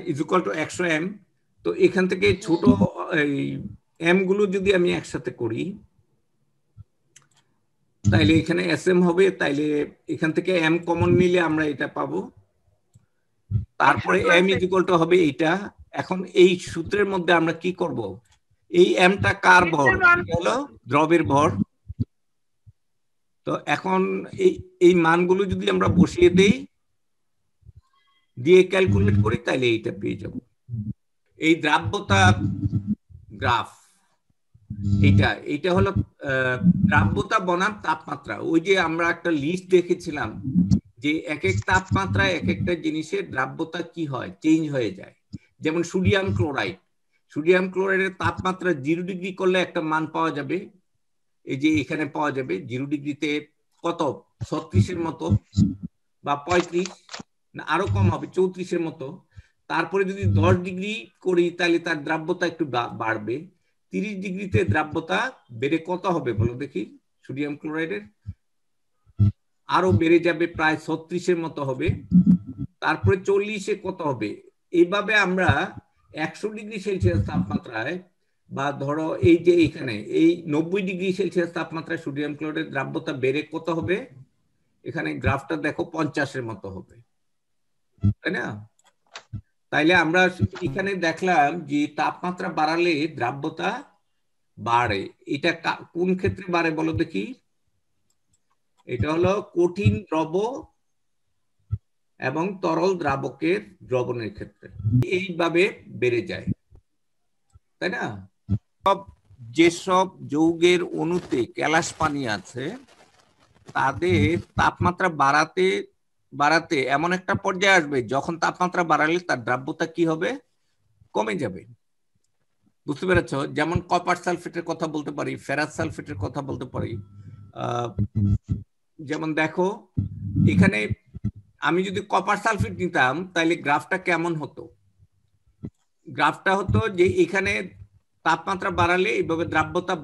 is equal to 100 M. তো এখান থেকে ছোট এই এম গুলো যদি আমি একসাথে করি তাইলে এখানে এসএম হবে, তাইলে এখান থেকে এম কমন নিলে আমরা এটা পাবো, তারপরে এম ইজ ইকুয়াল টু হবে এইটা। এখন এই সূত্রের মধ্যে আমরা কি করব, এই এমটা কার ভর, হলো দ্রবের ভর। তো এখন এই মানগুলো যদি আমরা বসিয়ে দেই দিয়ে ক্যালকুলেট করি তাহলে এইটা পেয়ে যাব। এই দ্রাব্যতা গ্রাফ এইটা হলো দ্রাব্যতা বনাম তাপমাত্রা। ওই যে আমরা একটা লিস্ট দেখেছিলাম যে এক এক তাপমাত্রায় এক একটা জিনিসের দ্রাব্যতা কি হয়, চেঞ্জ হয়ে যায়। যেমন সোডিয়াম ক্লোরাইডের তাপমাত্রা 0 ডিগ্রি করলে একটা মান পাওয়া যাবে, এই যে এখানে পাওয়া যাবে 0 ডিগ্রিতে কত 36-এর মতো বা 35 না আরো কম হবে 34-এর মতো। তারপরে যদি 10 ডিগ্রি করি তাহলে তার দ্রাব্যতা একটু বাড়বে। 30 ডিগ্রিতে দ্রাব্যতা বেড়ে কত হবে বলো দেখি, সোডিয়াম ক্লোরাইডের আরো বেড়ে যাবে, প্রায় 36-এর মতো হবে। তারপরে 40-এ কত হবে। এইভাবে আমরা 100 ডিগ্রি সেলসিয়াস তাপমাত্রায় বা ধরো এই যে এখানে এই 90 ডিগ্রি সেলসিয়াস তাপমাত্রায় সোডিয়াম ক্লোরাইডের দ্রাব্যতা বেড়ে কত হবে, এখানে গ্রাফটা দেখো 50-এর মতো হবে, তাই না? তাইলে আমরা এখানে দেখলাম যে তাপমাত্রা বাড়ালে দ্রাব্যতা বাড়ে। এটা কোন ক্ষেত্রে বাড়ে বলো দেখি, এটা হলো কঠিন দ্রব এবং তরল দ্রাবকের দ্রবণের ক্ষেত্রে এইভাবে বেড়ে যায়, তাই না? যেসব যৌগের অণুতে কেলাস পানি আছে তাদের তাপমাত্রা বাড়াতে এমন একটা পর্যায়ে আসবে যখন তাপমাত্রা বাড়ালে তার দ্রাব্যতা কি হবে, কমে যাবে। বুঝতে পেরেছ? যেমন কপার সালফেটের কথা বলতে পারি, ফেরাস সালফেটের কথা বলতে পারি। যেমন দেখো এখানে আমি যদি কপার সালফেট নিতাম তাহলে গ্রাফটা কেমন হতো, গ্রাফটা হতো যে এখানে তাপমাত্রা বাড়ালে এইভাবে দ্রাব্যতা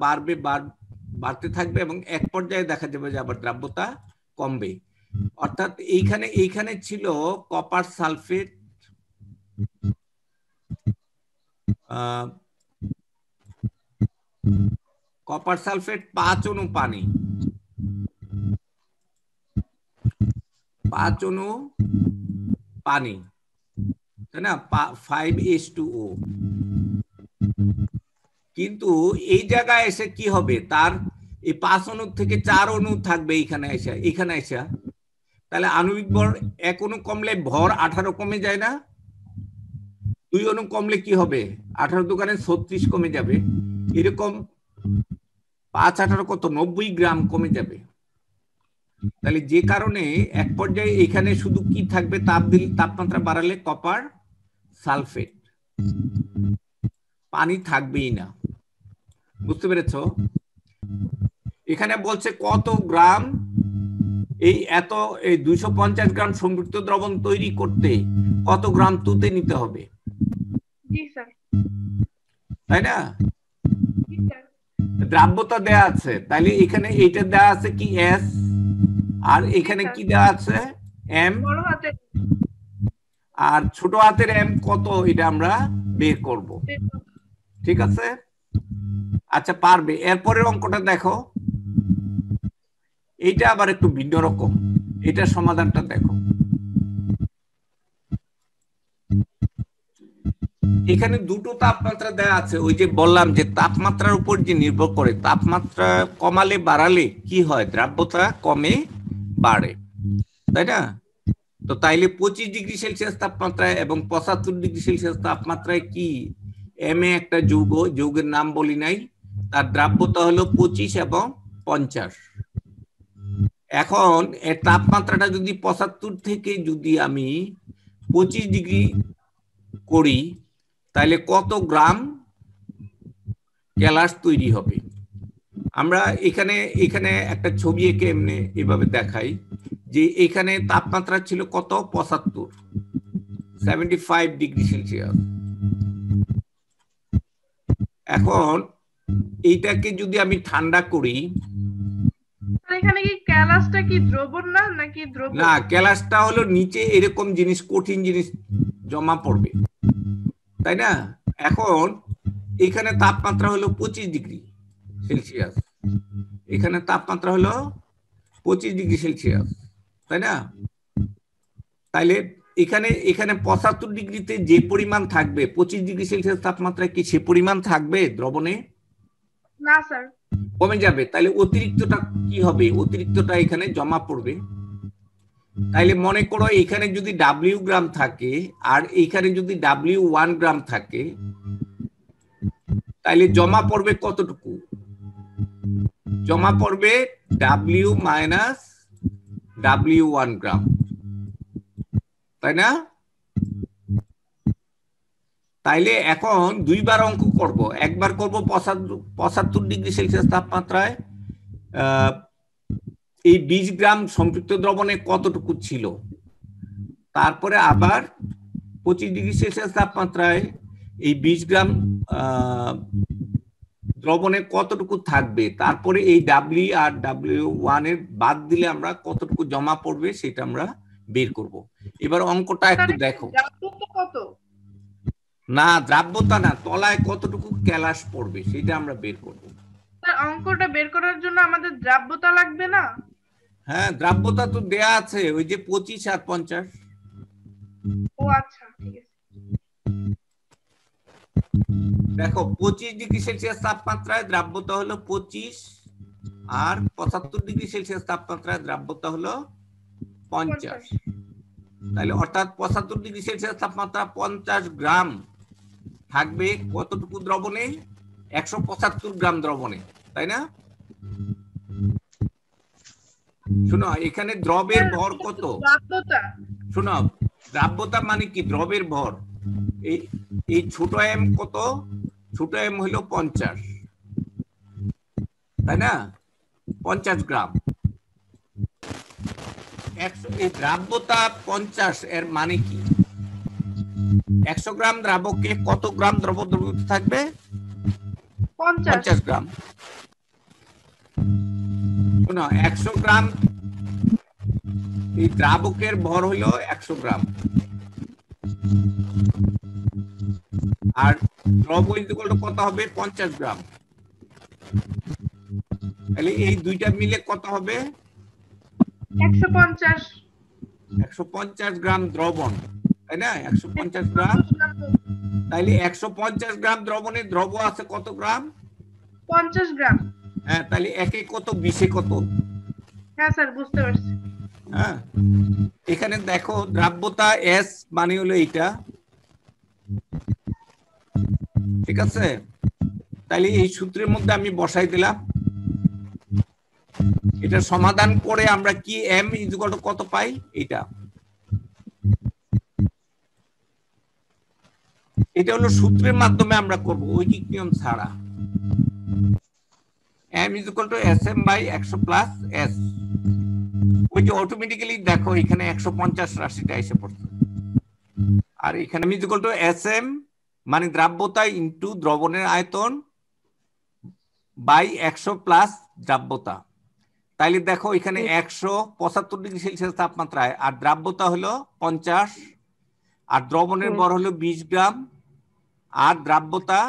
বাড়তে থাকবে এবং এক পর্যায়ে দেখা যাবে যে আবার দ্রাব্যতা কমবে। অর্থাৎ এইখানে ছিল কপার সালফেট, কপার সালফেট 5 অণু পানি, 5 অণু পানি, তাই না, 5H2O। কিন্তু এই জায়গায় এসে কি হবে, তার এই 5 অণু থেকে 4 অণু থাকবে এখানে এসে, তাহলে আণবিক ভর 1 অণু কমলে ভর 18 কমে যায় না? 2 অণু কমলে কি হবে, 18 দোকানে 36 কমে যাবে। এরকম 5-18 কত 90 গ্রাম কমে যাবে। তাহলে যে কারণে এক পর্যায়ে এখানে শুধু কি থাকবে, তাপমাত্রা বাড়ালে কপার সালফেট, পানি থাকবেই না। বুঝতে পেরেছ? এখানে বলছে কত গ্রাম, এই 250 গ্রাম সমৃদ্ধ দ্রবণ তৈরি করতে কত গ্রাম তুতে নিতে হবে, তাই না? দ্রাব্যতা দেয়া আছে, তাহলে এখানে এইটা দেয়া আছে কি এস, আর এখানে কি দেয়া আছে এম, আর ছোট হাতের এম কত এটা আমরা বের করব। ঠিক আছে? আচ্ছা পারবে। এরপরের অঙ্কটা দেখো, এইটা আবার একটু ভিন্ন রকম, এটা সমাধানটা দেখো। এখানে দুটো তাপমাত্রা দেয়া আছে, ওই যে বললাম যে তাপমাত্রার উপর যে নির্ভর করে, তাপমাত্রা কমালে বাড়ালে কি হয়, দ্রাব্যতা কমে বাড়ে, তাই না? তো তাইলে 25 ডিগ্রি সেলসিয়াস তাপমাত্রায় এবং 75 ডিগ্রি সেলসিয়াস তাপমাত্রায় কি এম এ একটা যৌগের নাম বলি নাই, তার দ্রাব্যতা হলো 25 এবং 50। এখন এর তাপমাত্রাটা যদি 75 থেকে যদি আমি 25 ডিগ্রি করি তাহলে কত গ্রাম কেলাস তৈরি হবে। আমরা এখানে একটা ছবি এঁকে এমনি এভাবে দেখাই যে এখানে তাপমাত্রা ছিল কত 75 ডিগ্রি সেলসিয়াস। এখন এইটাকে যদি আমি ঠান্ডা করি, এখানে কি ক্যালাসটা কি দ্রবণ না নাকি দ্রবণ? না, ক্যালাসটা হলো নিচে এরকম জিনিস, কঠিন জিনিস জমা পড়বে, তাই না? এখন এখানে তাপমাত্রা হলো 25 ডিগ্রি সেলসিয়াস, এখানে তাপমাত্রা হলো 25 ডিগ্রি সেলসিয়াস, তাই না? তাইলে এখানে 75 ডিগ্রিতে যে পরিমাণ থাকবে 25 ডিগ্রি সেলসিয়াস তাপমাত্রায় কি সে পরিমাণ থাকবে দ্রবণে? না স্যার, কমে যাবে। তাহলে অতিরিক্তটা কি হবে? অতিরিক্তটা এখানে জমা পড়বে। তাইলে মনে করো এখানে যদি W গ্রাম থাকে আর এখানে যদি W1 গ্রাম থাকে, তাইলে জমা পড়বে কতটুকু? জমা পড়বে W মাইনাস W1 গ্রাম, তাই না? তাইলে এখন দুইবার অঙ্ক করব, একবার করব 75 ডিগ্রি সেলসিয়াস তাপমাত্রায় এই 20 গ্রাম সম্পৃক্ত দ্রবণে কতটুকু ছিল, তারপরে আবার 25 ডিগ্রি সেলসিয়াস তাপমাত্রায় এই 20 গ্রাম দ্রবণে কতটুকু থাকবে, তারপরে এই W আর W1 এর বাদ দিলে আমরা কতটুকু জমা পড়বে সেটা আমরা বের করব। এবার অঙ্কটা একটু দেখো। কত? না, দ্রাব্যতা না, তলায় কতটুকু ক্যালাস পড়বে সেটা আমরা বের করব। স্যার অঙ্কটা বের করার জন্য আমাদের দ্রাব্যতা লাগবে না? হ্যাঁ, দ্রাব্যতা তো দেয়া আছে, ওই যে 25 আর 50। ও আচ্ছা, ঠিক আছে। দেখো 25 ডিগ্রি সেলসিয়াস তাপমাত্রায় দ্রাব্যতা হলো 25 আর 75 ডিগ্রি সেলসিয়াস তাপমাত্রায় দ্রাব্যতা হলো 50। তাহলে অর্থাৎ 75 ডিগ্রি সেলসিয়াস তাপমাত্রা 50 গ্রাম থাকবে কতটুকু দ্রবণে? 175 গ্রাম দ্রবণে, তাই না? শোনো, এখানে দ্রবের ভর কত? শোনো, দ্রাব্যতা মানে কি? দ্রবের ভর। এই ছোট এম কত? ছোট এম হলো 50, তাই না? 50 গ্রাম। এই দ্রাব্যতা 50 এর মানে কি? 100 গ্রাম দ্রাবকে কত গ্রাম দ্রবণীয়তা থাকবে? 50 গ্রাম। শোনো, 100 গ্রাম এই দ্রাবকের ভর হলো 100 গ্রাম, আর দ্রব কত হবে? 50 গ্রাম। তাহলে এই দুইটা মিলে কত হবে? 150 গ্রাম দ্রবণ, তাই না? 150 গ্রাম। তাইলে 150 গ্রাম দ্রবণে দ্রব আছে কত গ্রাম? 50 গ্রাম। হ্যাঁ, তাহলে একে কত, 20 কত? হ্যাঁ স্যার, বুঝতে পারছি। হ্যাঁ, এখানে দেখো দ্রাব্যতা S মানে হলো এইটা, ঠিক আছে? তাহলে এই সূত্রের মধ্যে আমি বসাই দিলাম। এটা সমাধান করে আমরা কি M = কত পাই? এটা হলো সূত্রের মাধ্যমে আমরা করব, ঐকিক নিয়ম ছাড়া। M = SM/100 + S। ওই যে অটোমেটিক্যালি দেখো এখানে 150 রাশিটা এসে পড়ছে, আর এখানে M = SM মানে দ্রাব্যতা ইনটু দ্রবণের আয়তন বাই 100 প্লাস দ্রাব্যতা। তাইলে দেখো এখানে 175 ডিগ্রি সেলসিয়াস তাপমাত্রায় আর দ্রাব্যতা হলো 50 আর দ্রবণের ভর হলো 20 গ্রাম আর দ্রাব্যতা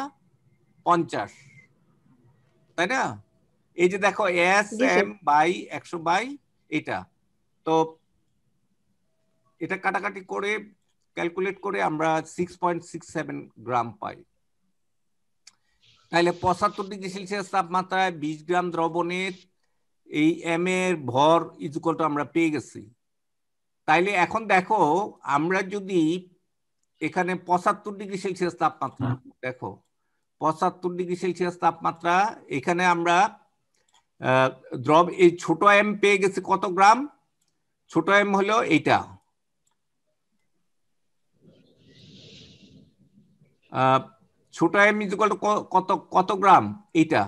50, তাই না? এই যে দেখো SM/100 এটা, তো এটা কাটাকাটি করে ক্যালকুলেট করে আমরা 6.67 গ্রাম পাই। তাহলে 75 ডিগ্রি সেলসিয়াস তাপমাত্রায় 20 গ্রাম দ্রবণের এই M এর ভর = আমরা পেয়ে গেছি। তাইলে এখন দেখো আমরা যদি এখানে 75 ডিগ্রি সেলসিয়াস তাপমাত্রা, দেখো 75 ডিগ্রি সেলসিয়াস তাপমাত্রা, এখানে আমরা দ্রব এই ছোট M পেয়ে গেছি কত গ্রাম? ছোট M হলো এইটা, ছোট M = কত গ্রাম? এইটা।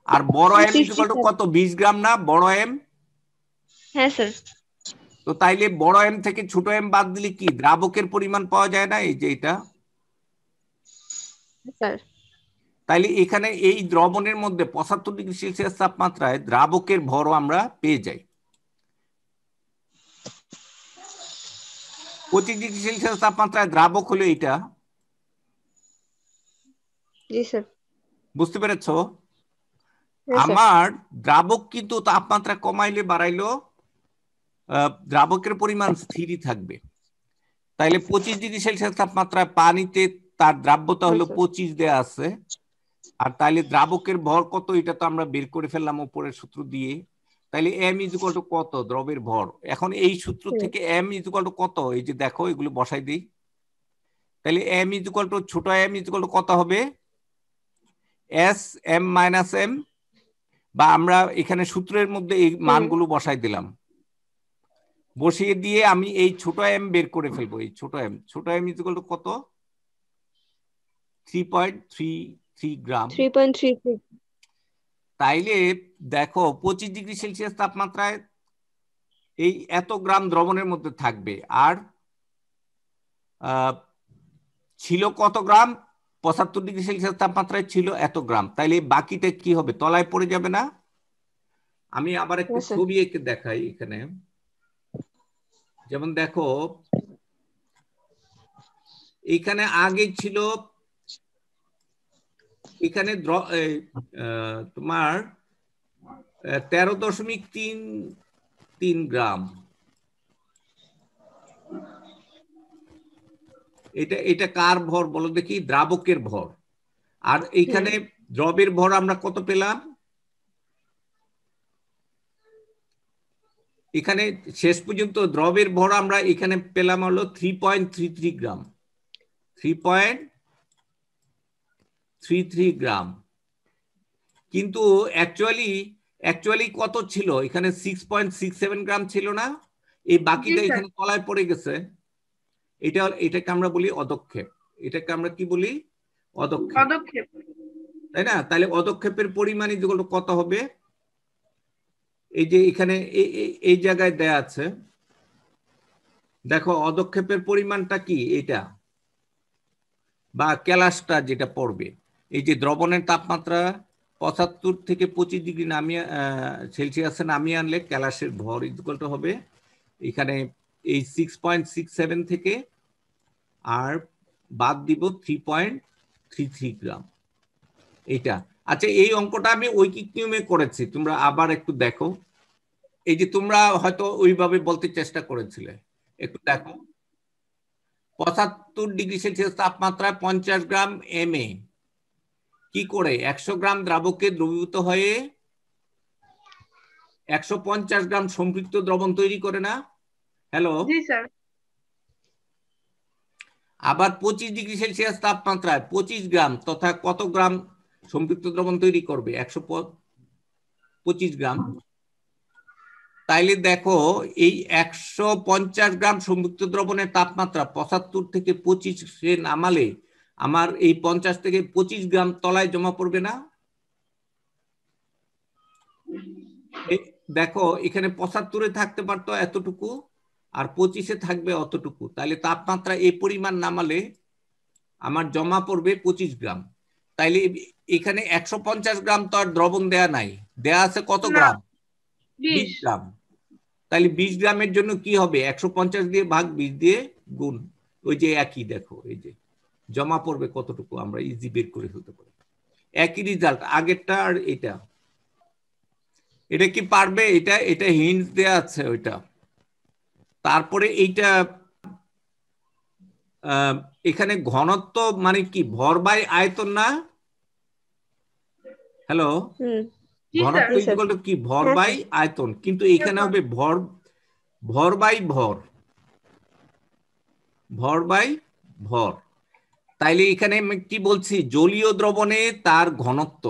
আর বড় M = কত? 20 গ্রাম না বড় M? হ্যাঁ স্যার। তো তাইলে বড় M থেকে ছোট M বাদ দিলে কি দ্রাবকের পরিমাণ পাওয়া যায় না? এই যে এটা। স্যার, তাইলে এখানে এই দ্রবণের মধ্যে 75 ডিগ্রি সেলসিয়াস তাপমাত্রায় দ্রাবকের ভরও আমরা পেয়ে যাই। 25 ডিগ্রি সেলসিয়াস তাপমাত্রায় দ্রাবক হলো এটা। জি স্যার। বুঝতে পেরেছো? Yes, sir. আমার দ্রাবক কিন্তু তাপমাত্রা কমাইলে বাড়াইলো দ্রাবকের পরিমাণ স্থিরই থাকবে। তাইলে 25°C তাপমাত্রায় পানিতে তার দ্রাব্যতা হলো Yes, sir. 25 দেয়া আছে, আর তাইলে দ্রাবকের ভর কত এটা তো আমরা বের করে ফেললাম উপরের সূত্র দিয়ে। তাইলে m ইকুয়াল টু কত দ্রবের ভর। এখন এই সূত্র থেকে m ইকুয়াল টু কত, এই যে দেখো এগুলো বসাই দিই। তাহলে m ইকুয়াল টু ছোট m ইকুয়াল টু কত হবে, s m মাইনাস m, বা আমরা এখানে সূত্রের মধ্যে এই মানগুলো বসাই দিলাম। বসিয়ে দিয়ে আমি এই ছোট m বের করে ফেলবো। এই ছোট m ইকুয়াল টু কত, 3.33 গ্রাম। 3.33. তাইলে দেখো 25°C তাপমাত্রায় এই এত গ্রাম দ্রবণের মধ্যে থাকবে, আর ছিল কত গ্রাম, 75°C তাপমাত্রায় ছিল এত গ্রাম। তাইলে বাকিটা কি হবে, তলায় পড়ে যাবে না? আমি আবার একটু Yes, sir. ছবি এঁকে দেখাই এখানে। যেমন দেখো এখানে আগে ছিল, এখানে তোমার 13.33 গ্রাম। এটা কার ভর বলো দেখি, দ্রাবকের ভর। আর এইখানে দ্রবের ভর আমরা কত পেলাম, এখানে শেষ পর্যন্ত দ্রবের ভর আমরা এখানে পেলাম হলো 3.33 গ্রাম। 3.33 গ্রাম। কিন্তু অ্যাকচুয়ালি কত ছিল, এখানে 6.67 গ্রাম ছিল না? এই বাকিটা এখানে তলায় পড়ে গেছে। এটাকে আমরা বলি অদক্ষেপ। এটাকে আমরা কি বলি, অদক্ষেপ, তাই না? তাহলে অদক্ষেপের পরিমাণ ইকুয়াল টু কত হবে, এই যে এখানে এই জায়গায় দেয়া আছে, দেখো অদক্ষেপের পরিমাণটা কি, এটা বা ক্যালাসটা যেটা পড়বে, এই যে দ্রবণের তাপমাত্রা 75 থেকে 25 নামিয়ে সেলসিয়াসে নামিয়ে আনলে ক্যালাসের ভর ইকুয়াল টু হবে এখানে এই 6.67 থেকে আর বাদ দিব 3.33 গ্রাম। এটা আচ্ছা, এই অঙ্কটা আমি ঐকিক নিয়মে করেছি, তোমরা আবার একটু দেখো। এই যে তোমরা হয়তো ওইভাবে বলতে চেষ্টা করেছিলে, একটু দেখো। 75°C তাপমাত্রায় 50 গ্রাম Ma কি করে 100 গ্রাম দ্রাবকে দ্রবীভূত হয়ে 150 গ্রাম সম্পৃক্ত দ্রবণ তৈরি করে না? হ্যালো, জি স্যার। আবার 25°C তাপমাত্রায় 25 গ্রাম তথা কত গ্রাম সম্পৃক্ত দ্রবণ তৈরি করবে, 125 গ্রাম। তাইলে দেখো এই 150 গ্রাম সম্পৃক্ত দ্রবণের তাপমাত্রা 75 থেকে 25 নামালে আমার এই 50 থেকে 25 গ্রাম তলায় জমা পড়বে না? দেখো এখানে 75-এ থাকতে পারতো এতটুকু, আর 25-এ থাকবে অতটুকু। তাহলে তাপমাত্রা এই পরিমাণ নামালে আমার জমা পড়বে 25 গ্রাম। তাইলে এখানে 150 গ্রাম তো আর দ্রবণ দেয়া নাই, দেয়া আছে কত গ্রাম, 20 গ্রাম। তাহলে 20 গ্রামের জন্য কি হবে, 150 দিয়ে ভাগ 20 দিয়ে গুণ, ওই যে একই, দেখো এই যে জমা পড়বে কতটুকু, আমরা ইজি বের করে ফেলতে পারি। একই রেজাল্ট আগেরটা আর এটা। এটা কি পারবে, এটা হিন্ট দেয়া আছে ওইটা। তারপরে এইটা এখানে ঘনত্ব মানে কি, ভর বাই আয়তন না? হ্যালো, ঘনত্ব ইকুয়াল টু কি, ভর বাই আয়তন। কিন্তু এখানে হবে ভর বাই ভর। তাইলে এখানে কি বলছি, জলীয় দ্রবণে তার ঘনত্ব,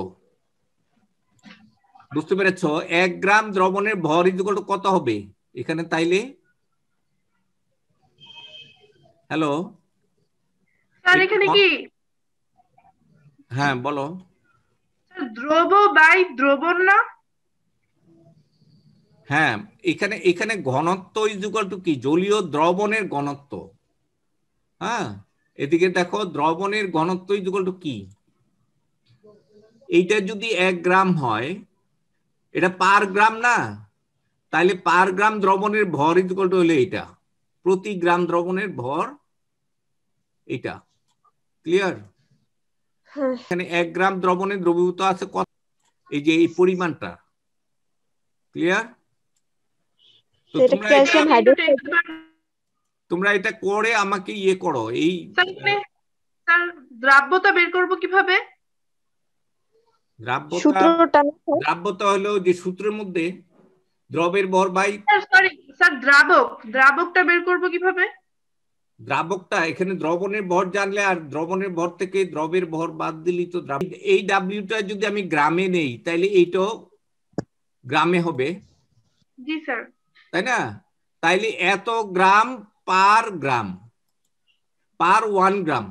বুঝতে পেরেছ? 1 গ্রাম দ্রবণের ভর ইকুয়াল টু কত হবে এখানে? তাইলে হ্যালো স্যার, এখানে কি, হ্যাঁ বলো, দ্রব বাই দ্রবণ না? হ্যাঁ, এখানে ঘনত্ব ইকুয়াল টু কি, জলীয় দ্রবণের ঘনত্ব। হ্যাঁ, এদিকে দেখো দ্রবণের ঘনত্ব ইকুয়াল টু কি, এইটা যদি 1 গ্রাম হয়, এটা পার গ্রাম না? তাইলে পার গ্রাম দ্রবণের ভর ইকুয়াল টু হলো এটা, প্রতি গ্রাম দ্রবণের ভর এটা। ক্লিয়ার? এখানে 1 গ্রাম দ্রবণে দ্রবীভূত আছে কত, এই যে এই পরিমাণটা। ক্লিয়ার? তো সেটা তোমরা ক্যালসিয়াম হাইড্রোক্সাইড। তোমরা এটা করে আমাকে ইয়ে করো। এই স্যার দ্রাব্যতা বের করব কিভাবে? দ্রাব্যতা হলো যে সূত্রের মধ্যে দ্রবের ভর বাই, সরি স্যার, দ্রাবকটা বের করব কিভাবে? দ্রাবকটা এখানে দ্রবণের ভর জানলে আর দ্রবণের ভর থেকে দ্রবের ভর বাদ দিলেই তো এই ডাব্লিউটা যদি আমি গ্রামে নেই তাহলে এইটাও গ্রামে হবে। জি স্যার। তাই না? তাইলে এত গ্রাম পার 1 গ্রাম,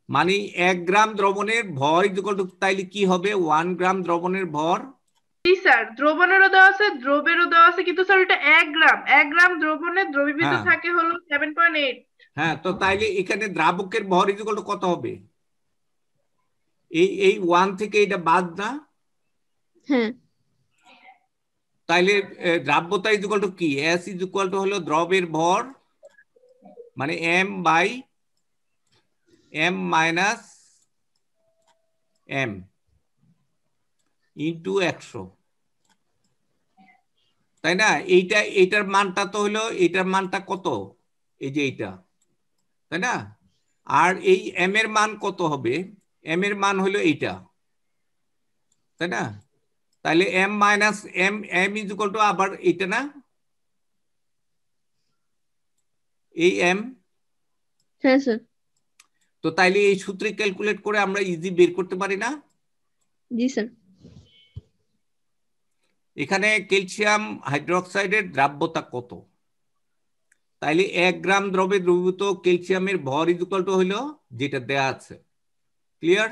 মানে 1 গ্রাম দ্রবণের ভর ইকুয়াল টু, তাইলে কি হবে 1 গ্রাম দ্রবণের ভর। জি স্যার, দ্রবণেরও দেওয়া আছে, দ্রবেরও দেওয়া আছে, কিন্তু স্যার এটা 1 গ্রাম দ্রবণে দ্রবীভূত থাকে হলো 7.8। হ্যাঁ, তো তাইলে এখানে দ্রাবকের ভর ইকুয়াল টু কত হবে? এই 1 থেকে এটা বাদ না? হ্যাঁ। তাইলে দ্রাব্যতা ইকুয়াল টু কি? এস ইকুয়াল টু হলো দ্রবের ভর, মানে m by m minus m into 100, তাই না? এইটার মানটা তো হলো, এইটার মানটা কত? এই যে এইটা, তাই না? আর এই m এর মান কত হবে? m এর মান হলো এইটা, তাই না? তাহলে m minus m is equal two আবার এইটা না, এই m। হ্যাঁ স্যার। তো তাইলে এই সূত্রে ক্যালকুলেট করে আমরা ইজি বের করতে পারি না? জি স্যার। এখানে ক্যালসিয়াম হাইড্রোক্সাইডের দ্রাব্যতা কত? তাইলে 1 গ্রাম দ্রবে দ্রবীভূত ক্যালসিয়ামের ভর ইকুয়াল টু হলো যেটা দেয়া আছে। ক্লিয়ার?